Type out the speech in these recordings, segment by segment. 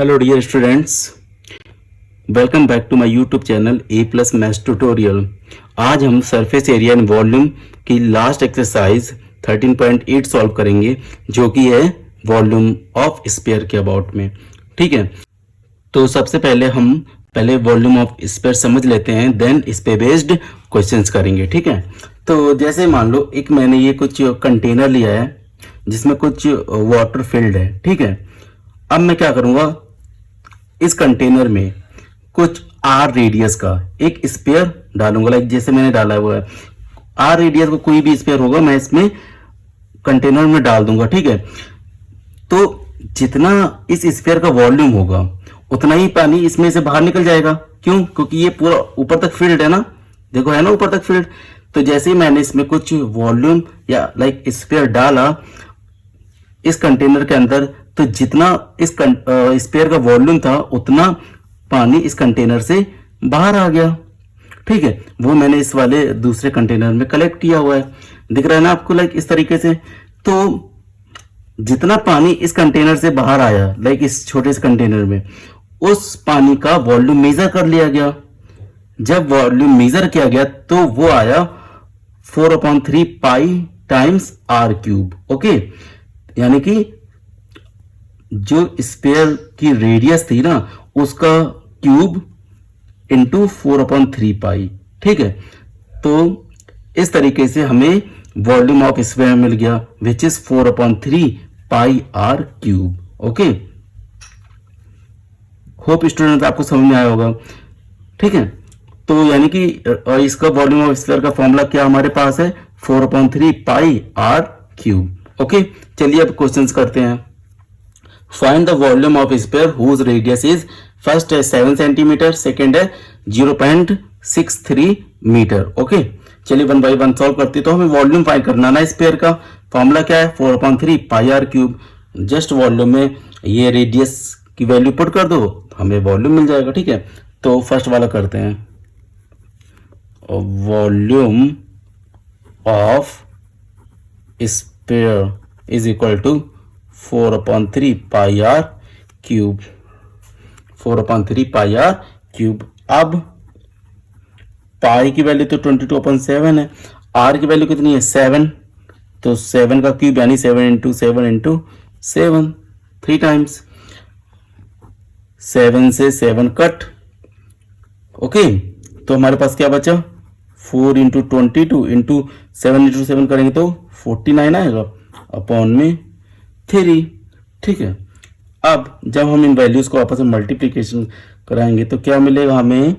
Hello dear students, welcome back to my YouTube channel A plus maths tutorial. आज हम surface area and volume की last exercise 13.8 solve करेंगे, जो कि है वॉल्यूम ऑफ स्फीयर के अबाउट में। ठीक है, तो सबसे पहले हम वॉल्यूम ऑफ स्फीयर समझ लेते हैं, देन इस पे बेस्ड क्वेश्चंस करेंगे। ठीक है, तो जैसे मान लो एक मैंने ये कुछ कंटेनर लिया है जिसमें कुछ वाटर फिल्ड है। ठीक है, अब मैं क्या करूंगा, इस कंटेनर में कुछ आर रेडियस का एक स्फीयर डालूंगा, लाइक जैसे मैंने डाला हुआ है आर रेडियस का कोई भी स्फीयर होगा मैं इसमें कंटेनर में डाल दूंगा। ठीक है, तो जितना इस स्फीयर का वॉल्यूम होगा उतना ही पानी इसमें से बाहर निकल जाएगा। क्यों? क्योंकि ये पूरा ऊपर तक फील्ड है ना, देखो है ना ऊपर तक फील्ड। तो जैसे ही मैंने इसमें कुछ वॉल्यूम या लाइक स्फीयर डाला इस कंटेनर के अंदर, तो जितना इस स्फीयर का वॉल्यूम था उतना पानी इस कंटेनर से बाहर आ गया। ठीक है, वो मैंने इस वाले दूसरे कंटेनर में कलेक्ट किया हुआ है, दिख रहा है ना आपको, लाइक इस तरीके से। तो जितना पानी इस कंटेनर से बाहर आया, लाइक इस छोटे से कंटेनर में, उस पानी का वॉल्यूम मेजर कर लिया गया। जब वॉल्यूम मेजर किया गया तो वो आया 4/3 pi times r cube. Okay, यानी कि जो स्फीयर की रेडियस थी ना उसका क्यूब इंटू 4/3 पाई। ठीक है, तो इस तरीके से हमें वॉल्यूम ऑफ स्फीयर मिल गया which is 4/3 pi r cube. Okay, hope student आपको समझ में आया होगा। ठीक है, तो यानी कि इसका वॉल्यूम ऑफ स्फीयर का फॉर्मूला क्या हमारे पास है, 4/3 पाई आर क्यूब। ओके, चलिए अब क्वेश्चंस करते हैं। Find the volume of sphere whose radius is, first है 7 सेंटीमीटर, सेकेंड है 0.63 मीटर। ओके, चलिए वन बाई वन सॉल्व करते हैं। तो हमें वॉल्यूम फाइंड करना ना स्फीयर का, फॉर्मूला क्या है 4/3 pi r cube. Just volume में ये रेडियस की वैल्यू पुट कर दो, हमें वॉल्यूम मिल जाएगा। ठीक है, तो फर्स्ट वाला करते हैं, volume of sphere is equal to 4/3 pi r cube, 4/3 pi r cube. अब पाई की वैल्यू तो 22/7 है, आर की वैल्यू कितनी है 7, तो 7 का क्यूब यानी 7 इंटू 7 इंटू 7, 3 टाइम्स, 7 से 7 कट। ओके, तो हमारे पास क्या बचा 4 इंटू 22 इंटू 7 इंटू 7 करेंगे तो 49 आएगा अपॉन में 3। ठीक है, अब जब हम इन वैल्यूज को आपस में मल्टीप्लीकेशन कराएंगे तो क्या मिलेगा हमें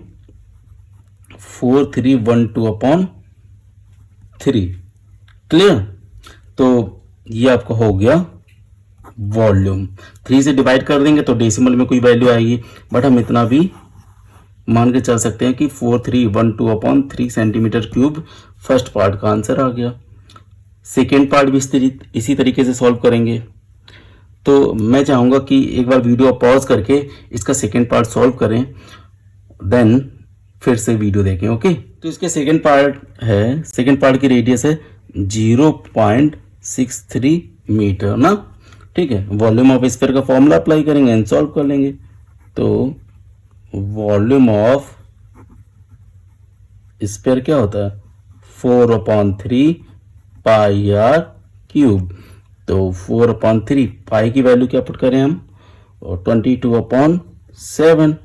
4312/3। क्लियर? तो ये आपका हो गया वॉल्यूम। 3 से डिवाइड कर देंगे तो डेसिमल में कोई वैल्यू आएगी, बट हम इतना भी मान के चल सकते हैं कि 4312/3 सेंटीमीटर क्यूब फर्स्ट पार्ट का आंसर आ गया। सेकेंड पार्ट भी इसी तरीके से सॉल्व करेंगे। तो मैं चाहूंगा कि एक बार वीडियो पॉज करके इसका सेकेंड पार्ट सॉल्व करें, देन फिर से वीडियो देखें। ओके, तो इसके सेकेंड पार्ट की रेडियस है 0.63 मीटर ना। ठीक है, वॉल्यूम ऑफ स्फीयर का फॉर्मूला अप्लाई करेंगे एंड सॉल्व कर लेंगे। तो वॉल्यूम ऑफ स्फीयर क्या होता है 4/3 पाई आर क्यूब। तो 4/3 पाई की वैल्यू क्या पुट करें हम, और 22/7,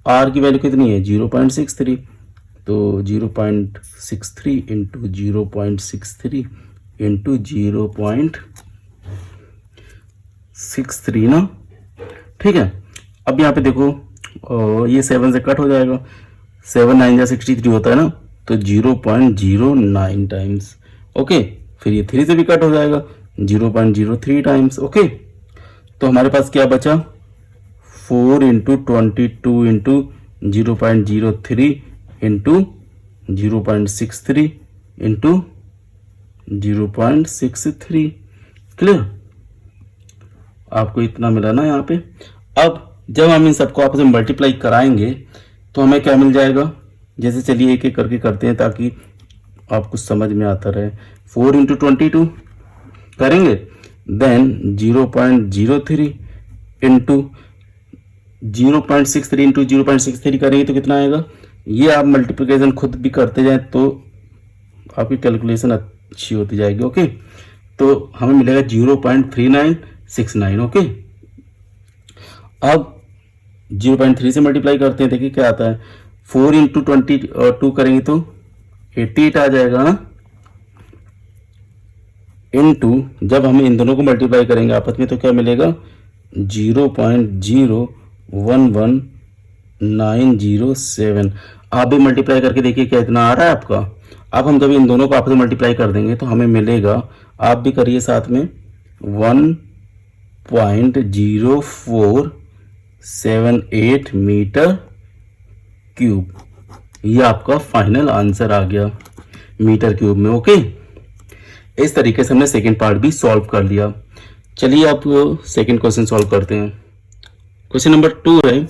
आर की वैल्यू कितनी है 0.63, तो 0.63 इंटू 0.63 इंटू 0.63 ना। ठीक है, अब यहाँ पे देखो ये 7 से कट हो जाएगा, 7 9 जा 63 होता है ना, तो 0.09 टाइम्स। ओके, फिर ये 3 से भी कट हो जाएगा 0.03 टाइम्स। ओके, तो हमारे पास क्या बचा 4 into 22 into 0.03 into 0.63 into 0.63। Clear? आपको इतना मिला ना यहाँ पे। अब जब हम इन सबको आपस में मल्टीप्लाई कराएंगे तो हमें क्या मिल जाएगा, जैसे चलिए एक एक करके करते हैं ताकि आपको समझ में आता रहे। 4 इंटू 22 करेंगे, देन 0.03 इंटू 0.63 इंटू 0.63 करेंगे तो कितना आएगा, ये आप मल्टीप्लिकेशन खुद भी करते जाएं तो आपकी कैलकुलेशन अच्छी होती जाएगी। ओके, तो हमें मिलेगा 0.3969। ओके, अब 0.3 से मल्टीप्लाई करते हैं, देखिए क्या आता है, 4 इंटू 22 करेंगे तो 88 आ जाएगा ना, इनटू जब हम इन दोनों को मल्टीप्लाई करेंगे आपस में तो क्या मिलेगा, 0.011907। आप भी मल्टीप्लाई करके देखिए क्या इतना आ रहा है आपका। अब हम जब इन दोनों को आपस में मल्टीप्लाई कर देंगे तो हमें मिलेगा, आप भी करिए साथ में, 1.0478 मीटर क्यूब। ये आपका फाइनल आंसर आ गया मीटर क्यूब में। ओके, इस तरीके से हमने सेकेंड पार्ट भी सॉल्व कर लिया। चलिए आप सेकेंड क्वेश्चन सॉल्व करते हैं। क्वेश्चन नंबर 2 है,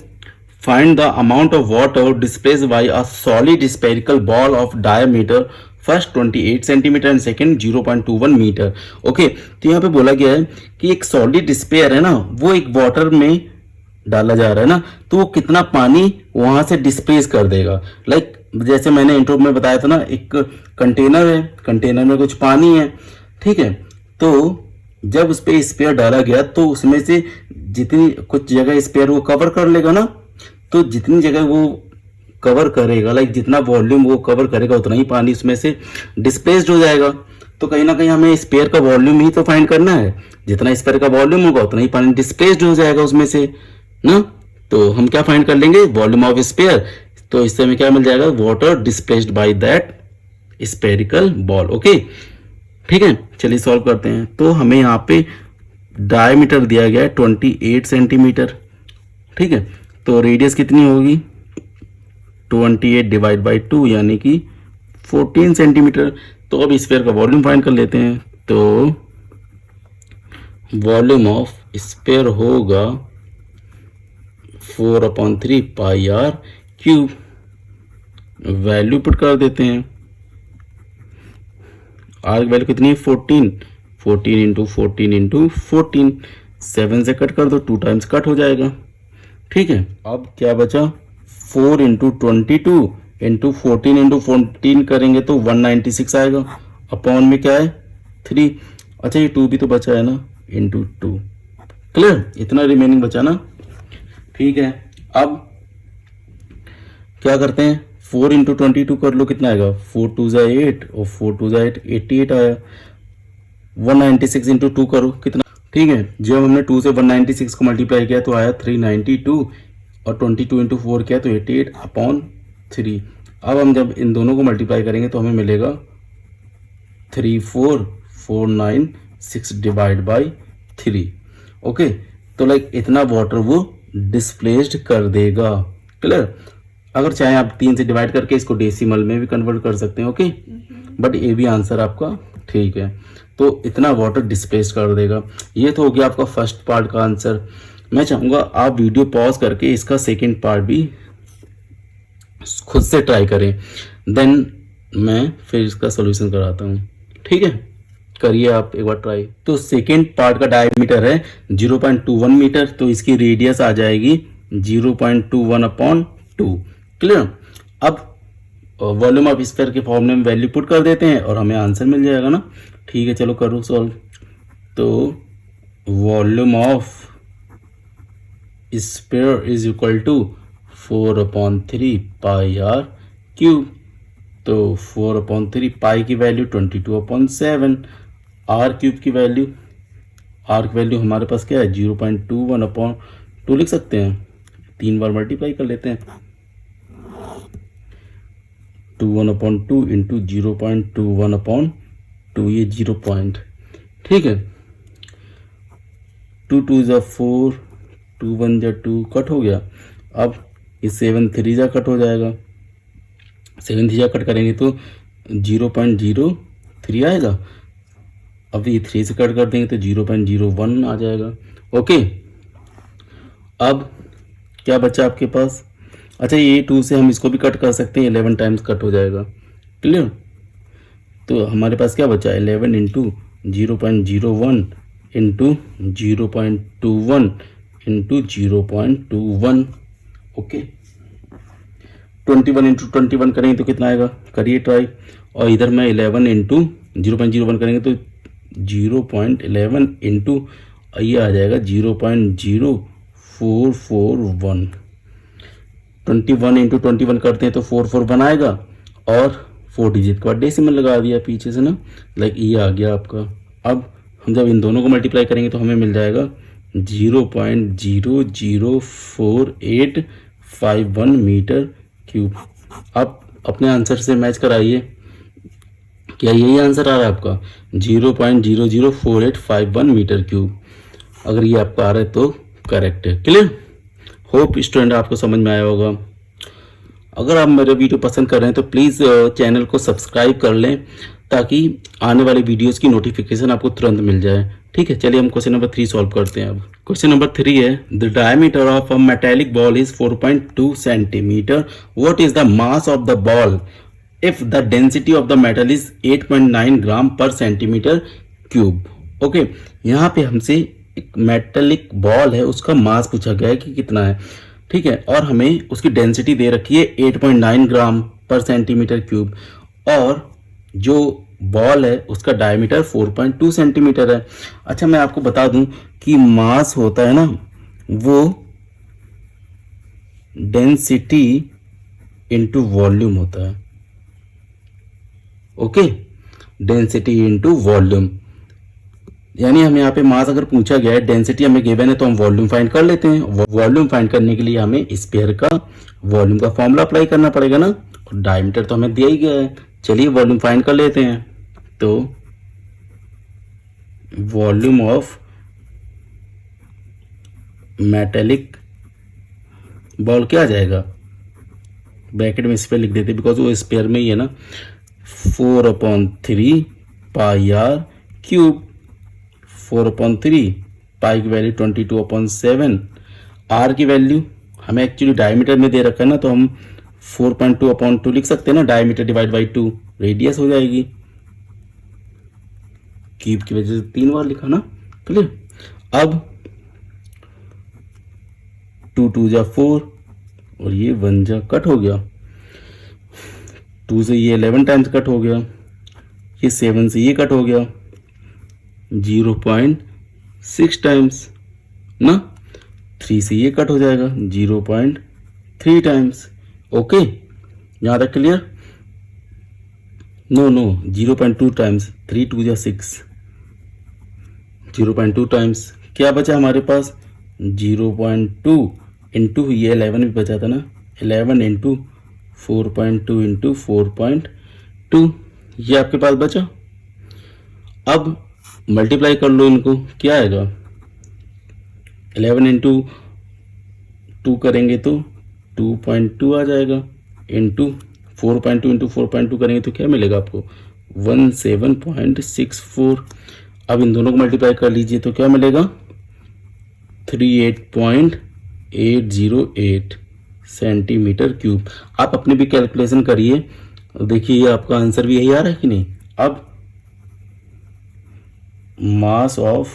find the amount of water displaced by a solid spherical ball of diameter first 28 centimetre and second 0.21 metre. Okay, तो यहाँ पे बोला गया है कि एक सॉलिड स्पेयर है ना, वो एक वाटर में डाला जा रहा है ना, तो वो कितना पानी वहां से डिस्प्लेस कर देगा। लाइक जैसे मैंने इंट्रो में बताया था ना, एक कंटेनर है, कंटेनर में कुछ पानी है, ठीक है, तो जब उस पर स्पेयर डाला गया तो उसमें से जितनी कुछ जगह स्पेयर वो कवर कर लेगा ना, तो जितनी जगह वो कवर करेगा, लाइक जितना वॉल्यूम वो कवर करेगा उतना ही पानी उसमें से डिस्प्लेस्ड हो जाएगा। तो कहीं ना कहीं हमें स्पेयर का वॉल्यूम ही तो फाइंड करना है, जितना स्पेयर का वॉल्यूम होगा उतना ही पानी डिस्प्लेस्ड हो जाएगा उसमें से ना। तो हम क्या फाइंड कर लेंगे, वॉल्यूम ऑफ स्पेयर। तो इससे हमें क्या मिल जाएगा, water displaced by that spherical ball. Okay, ठीक है, चलिए सॉल्व करते हैं। तो हमें यहाँ पे डायमीटर दिया गया है 28 सेंटीमीटर, ठीक है, तो रेडियस कितनी होगी, 28 डिवाइड बाई 2 यानी कि 14 सेंटीमीटर। तो अब स्फीयर का वॉल्यूम फाइंड कर लेते हैं। तो वॉल्यूम ऑफ स्फीयर होगा 4/3 pi r cube. Value put कर देते हैं, आर की वैल्यू कितनी है, 14 इंटू 14 7 से कट कर दो, 2 टाइम्स कट हो जाएगा, ठीक है। अब क्या बचा, 4 इंटू 22 इंटू 14 करेंगे तो 196 आएगा, अपॉन में क्या है 3। अच्छा ये 2 भी तो बचा है ना, इंटू 2। क्लियर, इतना रिमेनिंग बचा ना, ठीक है। अब क्या करते हैं, 4 इंटू 22 कर लो, कितना आएगा, 4 2 ज़ा 8 और 4 2 ज़ा 8, 88 आया। 196 इंटू 2 करो, कितना, ठीक है। जब हमने 2 से 196 को मल्टीप्लाई किया तो आया 392 और 22 इंटू 4 किया तो 88 अपॉन 3। अब हम जब इन दोनों को मल्टीप्लाई करेंगे तो हमें मिलेगा 34496 डिवाइड बाई 3। ओके, तो लाइक इतना वाटर वो डिस्प्लेस्ड कर देगा। क्लियर, अगर चाहे आप 3 से डिवाइड करके इसको डेसिमल में भी कन्वर्ट कर सकते हैं। ओके, बट ये भी आंसर आपका ठीक है। तो इतना वाटर डिस्प्लेस कर देगा। ये तो हो गया आपका फर्स्ट पार्ट का आंसर। मैं चाहूँगा आप वीडियो पॉज करके इसका सेकंड पार्ट भी खुद से ट्राई करें, देन मैं फिर इसका सोल्यूशन कराता हूँ, ठीक है। करिए आप एक बार ट्राई। तो सेकंड पार्ट का डायमीटर है 0.21 मीटर, तो इसकी रेडियस आ जाएगी 0.21/2। क्लियर, अब वॉल्यूम ऑफ स्फीयर के फॉर्मूले में वैल्यू पुट कर देते हैं और हमें आंसर मिल जाएगा ना। ठीक है, चलो करो सॉल्व। तो volume of sphere is equal to 4/3 pi r cube. तो 4/3 पाई की वैल्यू 22/7, आर क्यूब की वैल्यू, आर की वैल्यू हमारे पास क्या है 0.21/2 लिख सकते हैं, 3 बार मल्टीप्लाई कर लेते हैं। 21/2 इंटू 0.21/2, ये 0 पॉइंट, ठीक है। 2 2 ज़ा 4, 2 1 ज़ा 2, कट हो गया। अब ये 7 3 ज़ा कट हो जाएगा, 7 3 ज़ा कट करेंगे तो 0.03 आएगा। अब ये 3 से कट कर देंगे तो 0.01 आ जाएगा। ओके, अब क्या बचा आपके पास, अच्छा ये 2 से हम इसको भी कट कर सकते हैं, 11 टाइम्स कट हो जाएगा। क्लियर, तो हमारे पास क्या बचा, 11 into 0.01 into 0.21 into 0.21। Okay, 21 into 21 करेंगे तो कितना आएगा, करिए ट्राई। और इधर में 11 इंटू 0.01 करेंगे तो 0.11 इंटू ये आ जाएगा 0.0441। 21 इंटू 21 करते हैं तो 441 आएगा, और 4 डिजिट का डेसिमल लगा दिया पीछे से ना, लाइक ये आ गया आपका। अब हम जब इन दोनों को मल्टीप्लाई करेंगे तो हमें मिल जाएगा 0.00485 मीटर क्यूब। आप अपने आंसर से मैच कराइए, क्या यही आंसर आ रहा है आपका 0.004851 मीटर क्यूब? अगर ये आपका आ रहा है तो करेक्ट है। क्लियर? होप स्टूडेंट आपको समझ में आया होगा। अगर आप मेरे वीडियो पसंद कर रहे हैं तो प्लीज़ चैनल को सब्सक्राइब कर लें, ताकि आने वाले वीडियोस की नोटिफिकेशन आपको तुरंत मिल जाए। ठीक है, चलिए हम क्वेश्चन नंबर 3 सॉल्व करते हैं। अब क्वेश्चन नंबर 3 है, the diameter of a metallic ball is 4.2 centimetre. What is the mass of the ball if the density of the metal is 8.9 ग्राम पर सेंटीमीटर क्यूब? ओके, यहाँ पे हमसे एक मेटेलिक बॉल है, उसका मास पूछा गया है कि कितना है। ठीक है, और हमें उसकी डेंसिटी दे रखी है 8.9 ग्राम पर सेंटीमीटर क्यूब, और जो बॉल है उसका डायमीटर 4.2 सेंटीमीटर है। अच्छा, मैं आपको बता दूं कि मास होता है ना, वो डेंसिटी इंटू वॉल्यूम होता है। ओके, डेंसिटी इंटू वॉल्यूम, यानी हमें यहाँ पे मास अगर पूछा गया है, डेंसिटी हमें गिवन है, तो हम वॉल्यूम फाइंड कर लेते हैं। वॉल्यूम फाइंड करने के लिए हमें स्फीयर का वॉल्यूम का फॉर्मूला अप्लाई करना पड़ेगा ना, और डायमीटर तो हमें दिया ही गया है। चलिए वॉल्यूम फाइंड कर लेते हैं। तो वॉल्यूम ऑफ मेटेलिक बॉल क्या आ जाएगा, ब्रैकेट में स्पेयर लिख देते बिकॉज वो स्पेयर में ही है ना, 4/3 पाई आर क्यूब। 4/3 पाई की वैल्यू 22/7, आर की वैल्यू हमें एक्चुअली डायमीटर में दे रखा है ना, तो हम 4.2/2 लिख सकते हैं ना, डायमीटर डिवाइड बाई 2 रेडियस हो जाएगी। क्यूब की वजह से 3 बार लिखा ना। क्लियर? अब 2 2 जा 4 और ये 1 जा कट हो गया, 2 से ये 11 टाइम्स कट हो गया, ये 7 से ये कट हो गया 0.6 टाइम्स ना, 3 से ये कट हो जाएगा 0.3 टाइम्स। ओके, यहाँ तक क्लियर? नो 0.2 टाइम्स, 3 2 जा 6, 0.2 टाइम्स क्या बचा हमारे पास, 0.2 इंटू ये 11 भी बचा था ना, 11 इंटू 4.2 इंटू 4.2, ये आपके पास बचा। अब मल्टीप्लाई कर लो इनको, क्या आएगा, 11 इंटू 2 करेंगे तो 2.2 आ जाएगा, इंटू 4.2 इंटू 4.2 करेंगे तो क्या मिलेगा आपको, 17.64। अब इन दोनों को मल्टीप्लाई कर लीजिए तो क्या मिलेगा, 38.808 सेंटीमीटर क्यूब। आप अपने भी कैलकुलेशन करिए, देखिए आपका आंसर भी यही आ रहा है कि नहीं। अब मास ऑफ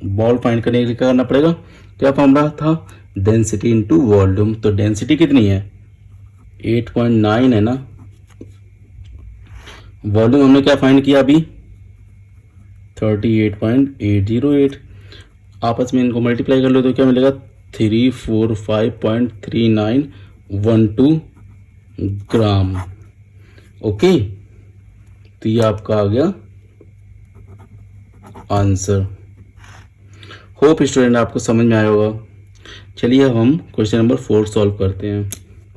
बॉल फाइंड करने के लिए क्या करना पड़ेगा, क्या फॉर्मूला था, डेंसिटी इंटू वॉल्यूम। तो डेंसिटी कितनी है, 8.9 है ना, वॉल्यूम हमने क्या फाइंड किया अभी, 38.808। आपस में इनको मल्टीप्लाई कर लो तो क्या मिलेगा, 345.3912 ग्राम। ओके, तो ये आपका आ गया आंसर। होप स्टूडेंट आपको समझ में आया होगा। चलिए अब हम क्वेश्चन नंबर 4 सॉल्व करते हैं।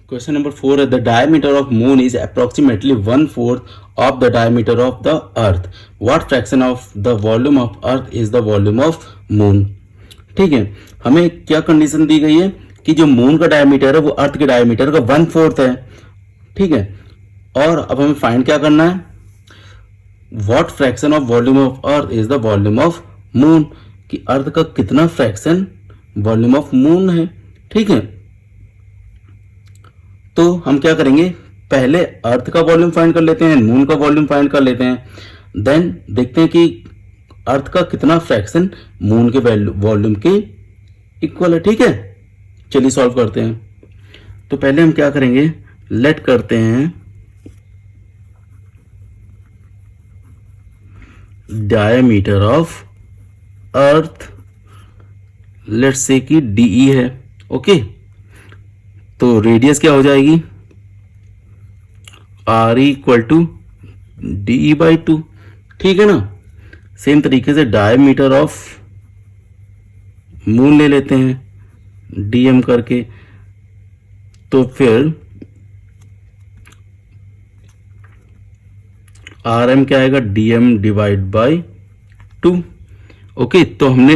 क्वेश्चन नंबर 4 है, the diameter of moon is approximately 1/4 of the diameter of the earth. What fraction of the volume of earth is the volume of moon. ठीक है, हमें क्या कंडीशन दी गई है कि जो मून का डायमीटर है वो अर्थ के डायमीटर का 1/4 है। ठीक है, और अब हमें फाइंड क्या करना है, what fraction of volume of earth is the volume of moon, कि अर्थ का कितना फ्रैक्शन वॉल्यूम ऑफ मून है। ठीक है, तो हम क्या करेंगे, पहले अर्थ का वॉल्यूम फाइंड कर लेते हैं, मून का वॉल्यूम फाइंड कर लेते हैं, देन देखते हैं कि अर्थ का कितना फ्रैक्शन मून के वॉल्यूम के इक्वल है, ठीक है। चलिए सॉल्व करते हैं। तो पहले हम क्या करेंगे, लेट करते हैं diameter of earth, let's say कि डीई है, ओके। तो रेडियस क्या हो जाएगी, r equal to d by 2, ठीक है ना। सेम तरीके से डायमीटर ऑफ मून ले लेते हैं डीएम करके, तो फिर आर एम क्या आएगा, डीएम डिवाइड बाई 2, ओके। तो हमने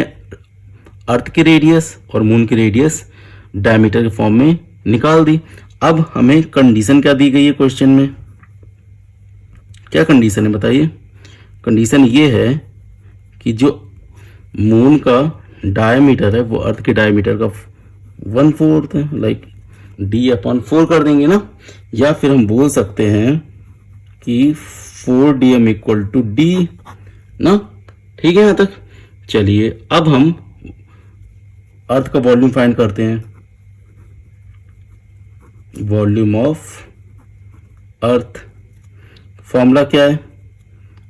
अर्थ की रेडियस और मून की रेडियस डायमीटर के फॉर्म में निकाल दी। अब हमें कंडीशन क्या दी गई है क्वेश्चन में, क्या कंडीशन है बताइए। कंडीशन ये है कि जो मून का डायमीटर है वो अर्थ के डायमीटर का 1/4 है, लाइक d/4 कर देंगे ना। या फिर हम बोल सकते हैं कि 4dm इक्वल टू d ना, ठीक है यहाँ तक। चलिए अब हम अर्थ का वॉल्यूम फाइंड करते हैं। वॉल्यूम ऑफ अर्थ फॉर्मूला क्या है,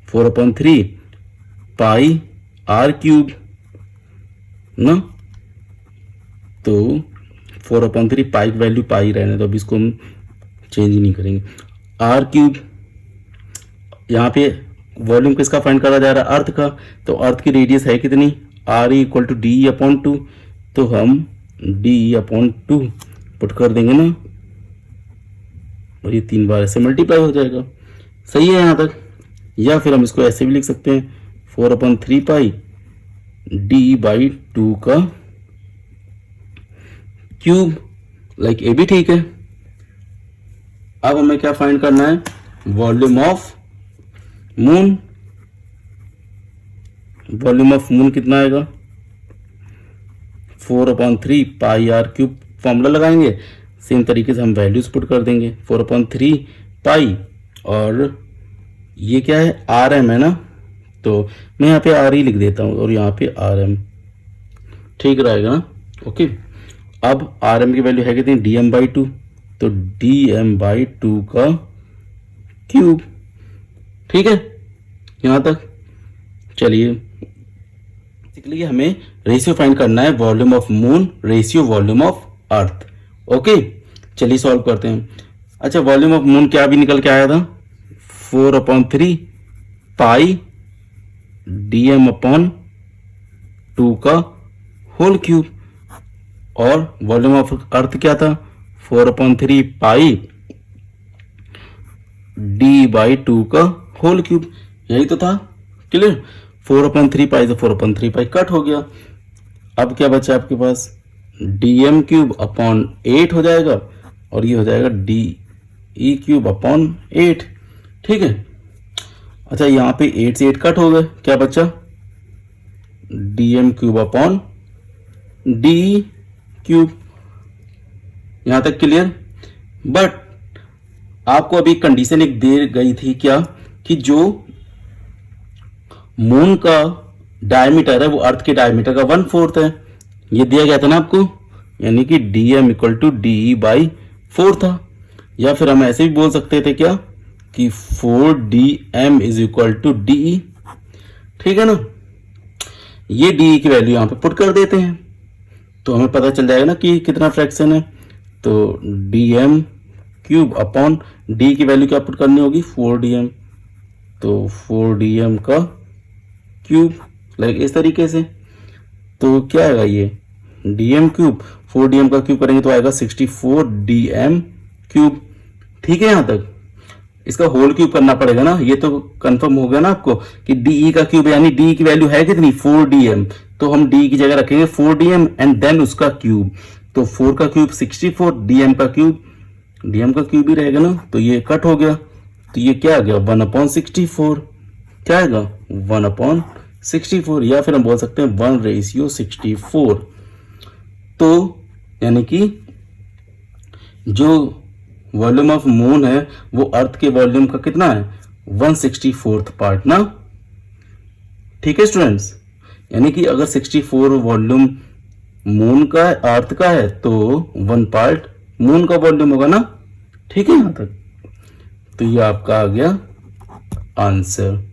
4/3 पाई आर क्यूब ना। तो 4/3 पाई की वैल्यू पाई रहने दो, अब इसको हम चेंज नहीं करेंगे। आर क्यूब, यहाँ पे वॉल्यूम किसका फाइंड करा जा रहा है, अर्थ का। तो अर्थ की रेडियस है कितनी, आर इक्वल टू d/2, तो हम d/2 पुट कर देंगे ना, और ये 3 बार ऐसे मल्टीप्लाई हो जाएगा, सही है यहाँ तक। या फिर हम इसको ऐसे भी लिख सकते हैं 4/3 पाई d/2 का क्यूब, लाइक ए भी ठीक है। अब हमें क्या फाइंड करना है, volume of moon. Volume of moon कितना आएगा, 4/3 पाई आर क्यूब, फॉर्मूला लगाएंगे। सेम तरीके से हम वैल्यूज पुट कर देंगे, 4/3 पाई, और ये क्या है, आर एम है ना, तो मैं यहाँ पे आर ही लिख देता हूँ और यहाँ पे आर एम, ठीक रहेगा ना, ओके। अब आर एम की वैल्यू है कितनी, dm/2, तो dm/2 का क्यूब, ठीक है यहाँ तक। चलिए बेसिकली हमें रेशियो फाइंड करना है, volume of moon ratio volume of earth, okay. चलिए सॉल्व करते हैं। अच्छा, वॉल्यूम ऑफ मून क्या भी निकल के आया था, 4/3 पाई dm/2 का होल क्यूब, और वॉल्यूम ऑफ अर्थ क्या था, 4/3 पाई d/2 का होल क्यूब, यही तो था, क्लियर। 4/3 पाई से 4/3 पाई कट हो गया। अब क्या बचा आपके पास, dm3/8 हो जाएगा, और ये हो जाएगा de3/8, ठीक है। अच्छा, यहाँ पे 8 से 8 कट हो गए, क्या बचा, dm3/d3, यहाँ तक क्लियर। बट आपको अभी कंडीशन एक दे गई थी क्या, कि जो मून का डायमीटर है वो अर्थ के डायमीटर का 1/4 है, ये दिया गया था ना आपको, यानी कि dm इक्वल टू de/4 था। या फिर हम ऐसे भी बोल सकते थे क्या, कि 4dm is equal to de, ठीक है ना। ये de की वैल्यू यहाँ पे पुट कर देते हैं, तो हमें पता चल जाएगा ना कि कितना फ्रैक्शन है। तो dm³ d की वैल्यू क्या पुट करनी होगी, 4dm, तो 4dm का क्यूब, लाइक इस तरीके से। तो क्या आएगा ये dm³, 4dm का क्यूब करेंगे तो आएगा 64dm³, ठीक है। यहाँ तक इसका होल क्यूब करना पड़ेगा ना, ये तो कंफर्म हो गया ना आपको कि de का क्यूब, यानी d की वैल्यू है कितनी, 4dm, तो हम d की जगह रखेंगे 4dm एंड देन उसका क्यूब। तो 4 का क्यूब 64, dm का क्यूब ही रहेगा ना, तो ये कट हो गया, तो ये क्या आ गया 1/64, क्या आएगा 1/64, या फिर हम बोल सकते हैं 1/64। तो यानी कि जो वॉल्यूम ऑफ मून है वो अर्थ के वॉल्यूम का कितना है, 1/64 पार्ट ना, ठीक है स्टूडेंट्स। यानी कि अगर 64 वॉल्यूम मून का अर्थ का है तो 1 पार्ट मून का वॉल्यूम होगा ना। ठीक है, यहां तक तो ये आपका आ गया आंसर।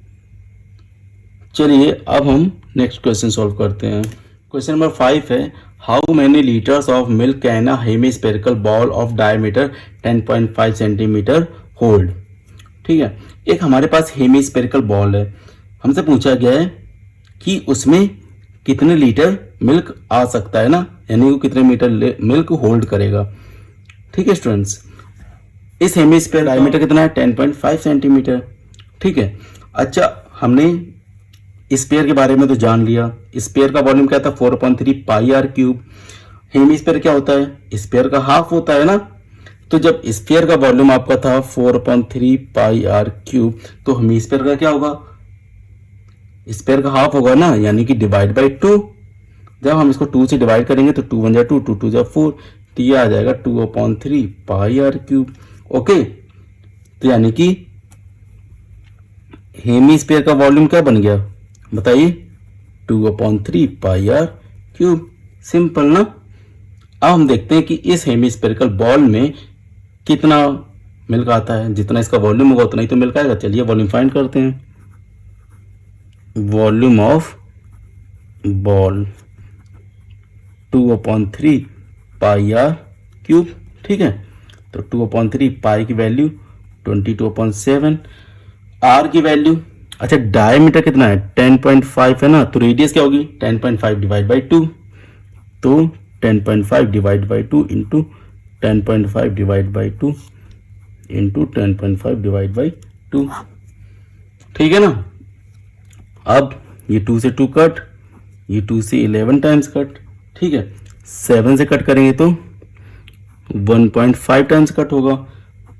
चलिए अब हम नेक्स्ट क्वेश्चन सॉल्व करते हैं। क्वेश्चन नंबर 5 है, how many litres of milk can a hemispherical ball of diameter 10.5 centimetre hold. ठीक है, एक हमारे पास हेमीस्फेरिकल बॉल है, हमसे पूछा गया है कि उसमें कितने लीटर मिल्क आ सकता है ना, यानी वो कितने मीटर मिल्क होल्ड करेगा। ठीक है स्टूडेंट्स, इस हेमीस्फेयर डायमीटर कितना है 10.5 सेंटीमीटर। ठीक है, अच्छा हमने स्पेयर के बारे में तो जान लिया, स्पेयर का वॉल्यूम क्या था 4/3 पाई आर क्यूब। हेमीस्फेयर क्या होता है, स्पेयर का हाफ होता है ना। तो जब स्फीयर का वॉल्यूम आपका था 4/3 पाई आर क्यूब, तो हेमीस्फेयर का क्या होगा, स्फीयर का हाफ होगा ना, यानी कि डिवाइड बाई 2। जब हम इसको 2 से डिवाइड करेंगे तो 2 1 जा 2, 2 2 जा 4, तो ये आ जाएगा 2/3 पाई आर क्यूब। ओके, तो यानी कि हेमीस्फीयर का वॉल्यूम क्या बन गया बताइए, 2/3 पाई आर क्यूब। सिंपल ना। अब हम देखते हैं कि इस हेमीस्फेरिकल बॉल में कितना मिल्क आता है, जितना इसका वॉल्यूम होगा उतना ही तो मिल्क आएगा। चलिए वॉल्यूम फाइंड करते हैं। Volume of ball 2/3 pi r cube. ठीक है, तो 2/3 पाई की वैल्यू 22/7, आर की वैल्यू, अच्छा डायमीटर कितना है 10.5 है ना, तो रेडियस क्या होगी 10.5 डिवाइड बाई 2, तो 10.5 डिवाइड बाई 2 इंटू 10.5 डिवाइड बाई 2 इंटू 10.5 डिवाइड बाई 2। ठीक है ना। अब ये 2 से 2 कट, ये 2 से 11 टाइम्स कट। ठीक है, 7 से कट करेंगे तो 1.5 टाइम्स कट होगा।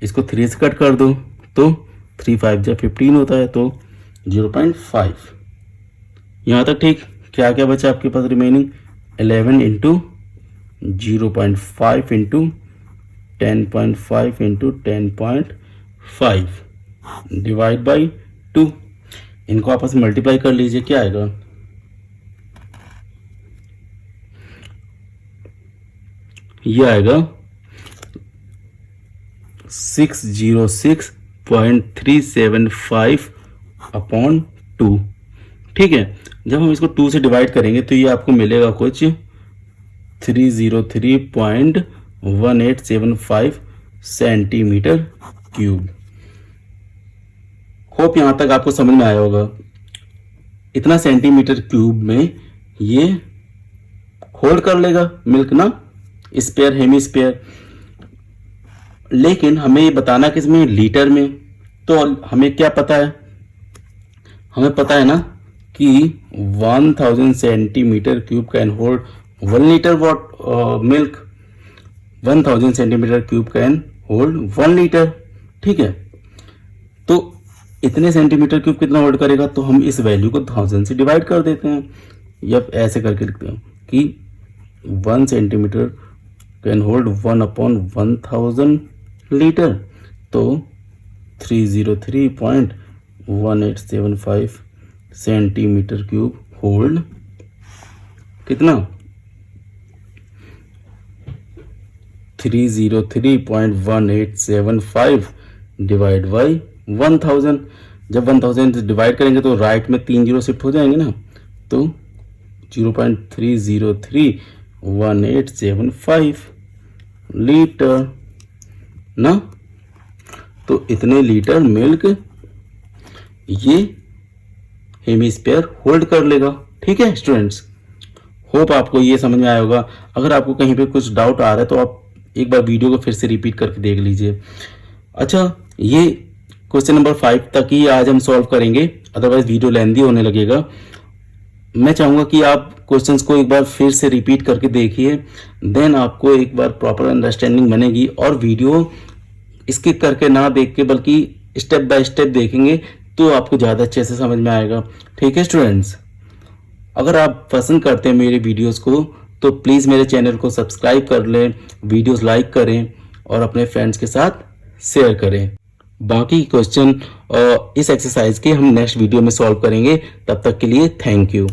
इसको 3 से कट कर दो तो 3 5 जा 15 होता है, तो 0.5। यहाँ तक ठीक। क्या क्या बचा आपके पास remaining, 11 into 0.5 into 10.5 into 10.5 by बाई 2। इनको आपस में मल्टीप्लाई कर लीजिए, क्या आएगा, ये आएगा 606.375/2। ठीक है, जब हम इसको 2 से डिवाइड करेंगे तो ये आपको मिलेगा कुछ 303.1875 सेंटीमीटर क्यूब। होप यहां तक आपको समझ में आया होगा। इतना सेंटीमीटर क्यूब में ये होल्ड कर लेगा मिल्क ना, स्पेयर हेमीस्पेयर। लेकिन हमें ये बताना किसमें, लीटर में। तो हमें क्या पता है, हमें पता है ना कि 1000 centimetre cube can hold 1 litre milk. 1000 centimetre cube can hold 1 litre. ठीक है, तो इतने सेंटीमीटर क्यूब कितना होल्ड करेगा, तो हम इस वैल्यू को 1000 से डिवाइड कर देते हैं, या ऐसे करके लिखते हैं कि 1 सेंटीमीटर कैन होल्ड 1/1000 लीटर, तो 303.1875 सेंटीमीटर क्यूब होल्ड कितना, 303.1875 डिवाइड बाई 1000। जब 1000 से डिवाइड करेंगे तो राइट में 3 जीरो शिफ्ट हो जाएंगे ना, तो 0.3031875 लीटर ना। तो इतने लीटर मिल्क ये हेमीस्फीयर होल्ड कर लेगा। ठीक है स्टूडेंट्स, होप आपको ये समझ में आया होगा। अगर आपको कहीं पे कुछ डाउट आ रहा है तो आप एक बार वीडियो को फिर से रिपीट करके देख लीजिए। अच्छा, ये क्वेश्चन नंबर 5 तक ही आज हम सॉल्व करेंगे, अदरवाइज वीडियो लेंदी होने लगेगा। मैं चाहूँगा कि आप क्वेश्चंस को एक बार फिर से रिपीट करके देखिए, देन आपको एक बार प्रॉपर अंडरस्टैंडिंग बनेगी। और वीडियो स्किप करके ना देख के बल्कि स्टेप बाय स्टेप देखेंगे तो आपको ज़्यादा अच्छे से समझ में आएगा। ठीक है स्टूडेंट्स, अगर आप पसंद करते हैं मेरे वीडियोस को तो प्लीज़ मेरे चैनल को सब्सक्राइब कर लें, वीडियोस लाइक करें और अपने फ्रेंड्स के साथ शेयर करें। बाकी क्वेश्चन इस एक्सरसाइज के हम नेक्स्ट वीडियो में सॉल्व करेंगे। तब तक के लिए थैंक यू।